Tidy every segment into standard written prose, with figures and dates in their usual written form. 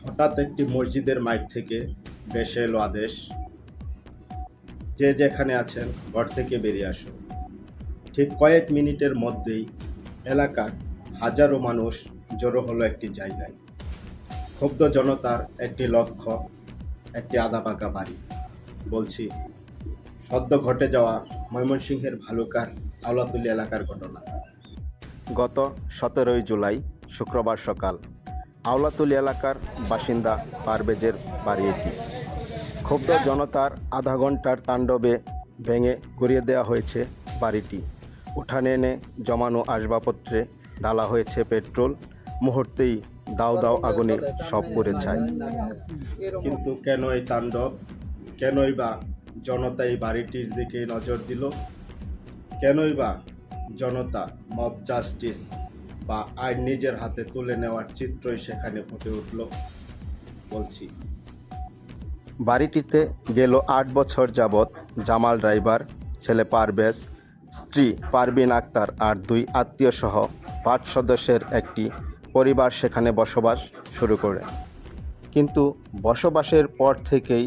হঠাৎ একটি মসজিদের মাইক থেকে ভেসে এলো আদেশ, যে যেখানে আছেন ঘর থেকে বেরিয়ে আসুন। ঠিক কয়েক মিনিটের মধ্যেই এলাকার হাজারো মানুষ জড়ো হলো একটি জায়গায়। ক্ষুব্ধ জনতার একটি লক্ষ্য, একটি আধা পাকা বাড়ি। বলছি, সদ্য ঘটে যাওয়া ময়মনসিংহের ভালুকার আওলাতলী এলাকার ঘটনা। গত 17 জুলাই শুক্রবার সকাল আওলাতলী এলাকার বাসিন্দা পারভেজের বাড়ি এটি। ক্ষুব্ধ জনতার আধা ঘন্টার তাণ্ডবে ভেঙে গুঁড়িয়ে দেওয়া হয়েছে বাড়িটি। উঠানে এনে জমানো আসবাবপত্রে ঢালা হয়েছে পেট্রোল। মুহূর্তেই দাও দাও আগুনে সব পুড়ে ছাই। কিন্তু কেন এই তাণ্ডব? কেনই বা জনতা এই বাড়িটির দিকে নজর দিল? কেনই বা জনতা মব জাস্টিস বা আইন নিজের হাতে তুলে নেওয়ার চিত্রই সেখানে ফুটে উঠল? বলছি, বাড়িটিতে গেল 8 বছর যাবৎ জামাল ড্রাইভার, ছেলে পারভেজ, স্ত্রী পারভিন আক্তার আর 2 আত্মীয় সহ 5 সদস্যের একটি পরিবার সেখানে বসবাস শুরু করে। কিন্তু বসবাসের পর থেকেই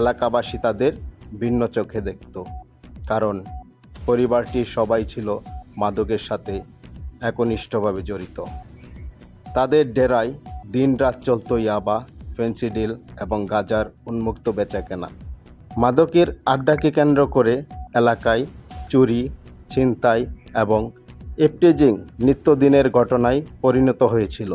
এলাকাবাসী তাদের ভিন্ন চোখে দেখত। কারণ পরিবারটির সবাই ছিল মাদকের সাথে একনিষ্ঠভাবে জড়িত। তাদের ডেরায় দিনরাত চলত ইয়াবা, ফেন্সিডিল এবং গাঁজার উন্মুক্ত বেচাকেনা। মাদকের আড্ডাকে কেন্দ্র করে এলাকায় চুরি, ছিনতাই এবং ইফটিজিং নিত্যদিনের ঘটনায় পরিণত হয়েছিল।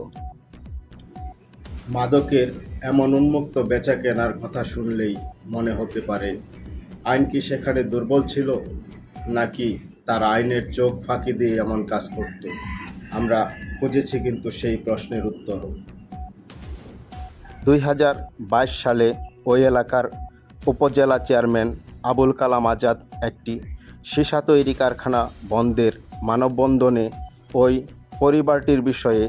মাদকের এমন উন্মুক্ত বেচাকেনার কথা শুনলেই মনে হতে পারে, আইন কি সেখানে দুর্বল ছিল, নাকি তার আইনের চোখ ফাঁকি দিয়ে এমন কাজ করত? আমরা খুঁজেছি কিন্তু সেই প্রশ্নের উত্তর। 2022 সালে ওই এলাকার উপজেলা চেয়ারম্যান আবুল কালাম আজাদ একটি সীসা তৈরি কারখানা বন্ধের মানববন্ধনে ওই পরিবারটির বিষয়ে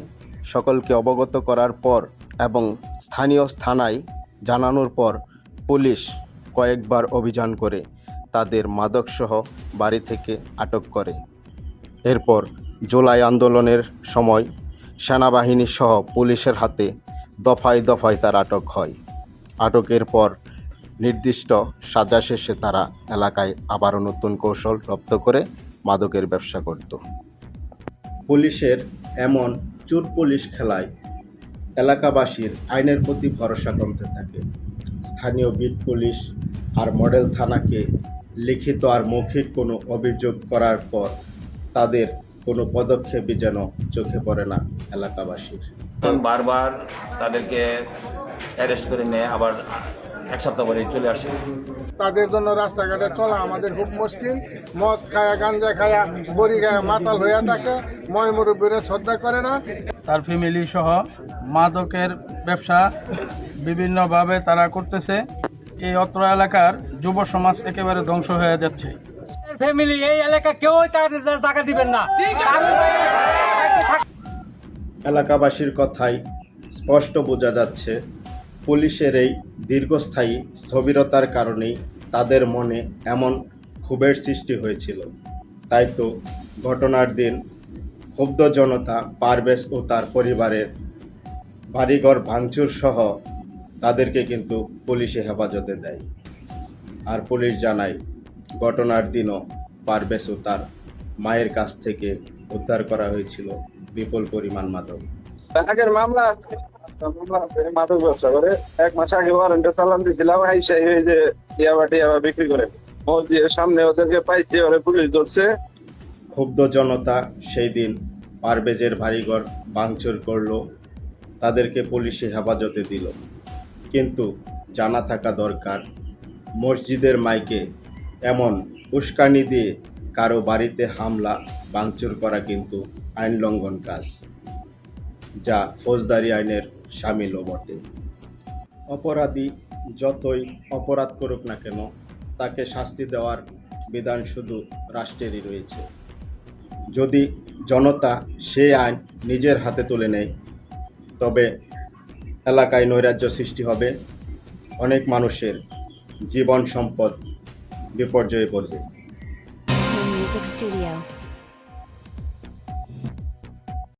সকলকে অবগত করার পর এবং স্থানীয় থানায় জানানোর পর পুলিশ কয়েকবার অভিযান করে তাদের মাদকসহ বাড়ি থেকে আটক করে। এরপর জুলাই আন্দোলনের সময় সেনাবাহিনী সহ পুলিশের হাতে দফায় দফায় তার আটক হয়। আটকের পর নির্দিষ্ট সাজা শেষে তারা এলাকায় আবারও নতুন কৌশল রপ্ত করে মাদকের ব্যবসা করত। পুলিশের এমন চোর পুলিশ খেলায় এলাকাবাসীর আইনের প্রতি ভরসা কমতে থাকে। স্থানীয় বিট পুলিশ আর মডেল থানাকে লিখিত আর মৌখিক কোনো অভিযোগ করার পর তাদের কোনো পদক্ষেপই যেন চোখে পড়ে না এলাকাবাসীর। বারবার তাদেরকে অ্যারেস্ট করে নিয়ে আবার 1 সপ্তাহ পরে চলে আসে। তাদের জন্য রাস্তাঘাটে চলা আমাদের খুব মুশকিল। মদ খায়া, গাঞ্জা খায়া, বড়ি খায়া মাতাল হইয়া থাকে। ময় মুরব্বীরা শ্রদ্ধা করে না। তার ফ্যামিলি সহ মাদকের ব্যবসা বিভিন্নভাবে তারা করতেছে। এই অত্র এলাকার যুব সমাজ একেবারে ধ্বংস হয়ে যাচ্ছে। ফ্যামিলি এই এলাকা কেউ তার জায়গা দিবেন না। এলাকাবাসীর কথাই স্পষ্ট বোঝা যাচ্ছে, পুলিশের এই দীর্ঘস্থায়ী স্থবিরতার কারণেই তাদের মনে এমন ক্ষোভের সৃষ্টি হয়েছিল। তাই তো ঘটনার দিন ক্ষুব্ধ জনতা পারভেজ ও তার পরিবারের বাড়িঘর ভাঙচুর সহ তাদেরকে কিন্তু পুলিশে হেফাজতে দেয়। আর পুলিশ জানায়, ঘটনার দিনও পারভেজ ও তার মায়ের কাছ থেকে উদ্ধার করা হয়েছিল বিপুল পরিমাণ মাদক। আগের মামলা আছে, মাদক ব্যবসা করে 1 মাস আগে ওয়ারেন্টে চালান দিয়েছিলাম। এই যে ইয়াবা বিক্রি করে মসজিদের সামনে ওদেরকে পাইছে, ওরে পুলিশ ধরছে। ক্ষুব্ধ জনতা সেই দিন পারভেজের বাড়িঘর ভাঙচুর করলো, তাদেরকে পুলিশে হেফাজতে দিল। কিন্তু জানা থাকা দরকার, মসজিদের মাইকে এমন উস্কানি দিয়ে কারো বাড়িতে হামলা ভাঙচুর করা কিন্তু আইন লঙ্ঘন কাজ, যা ফৌজদারি আইনের শামিলও বটে। অপরাধী যতই অপরাধ করুক না কেন, তাকে শাস্তি দেওয়ার বিধান শুধু রাষ্ট্রেরই রয়েছে। যদি জনতা সেই আইন নিজের হাতে তুলে নেয়, তবে এলাকায় নৈরাজ্য সৃষ্টি হবে, অনেক মানুষের জীবন সম্পদ বিপর্যয়ে পড়বে। Music Studio.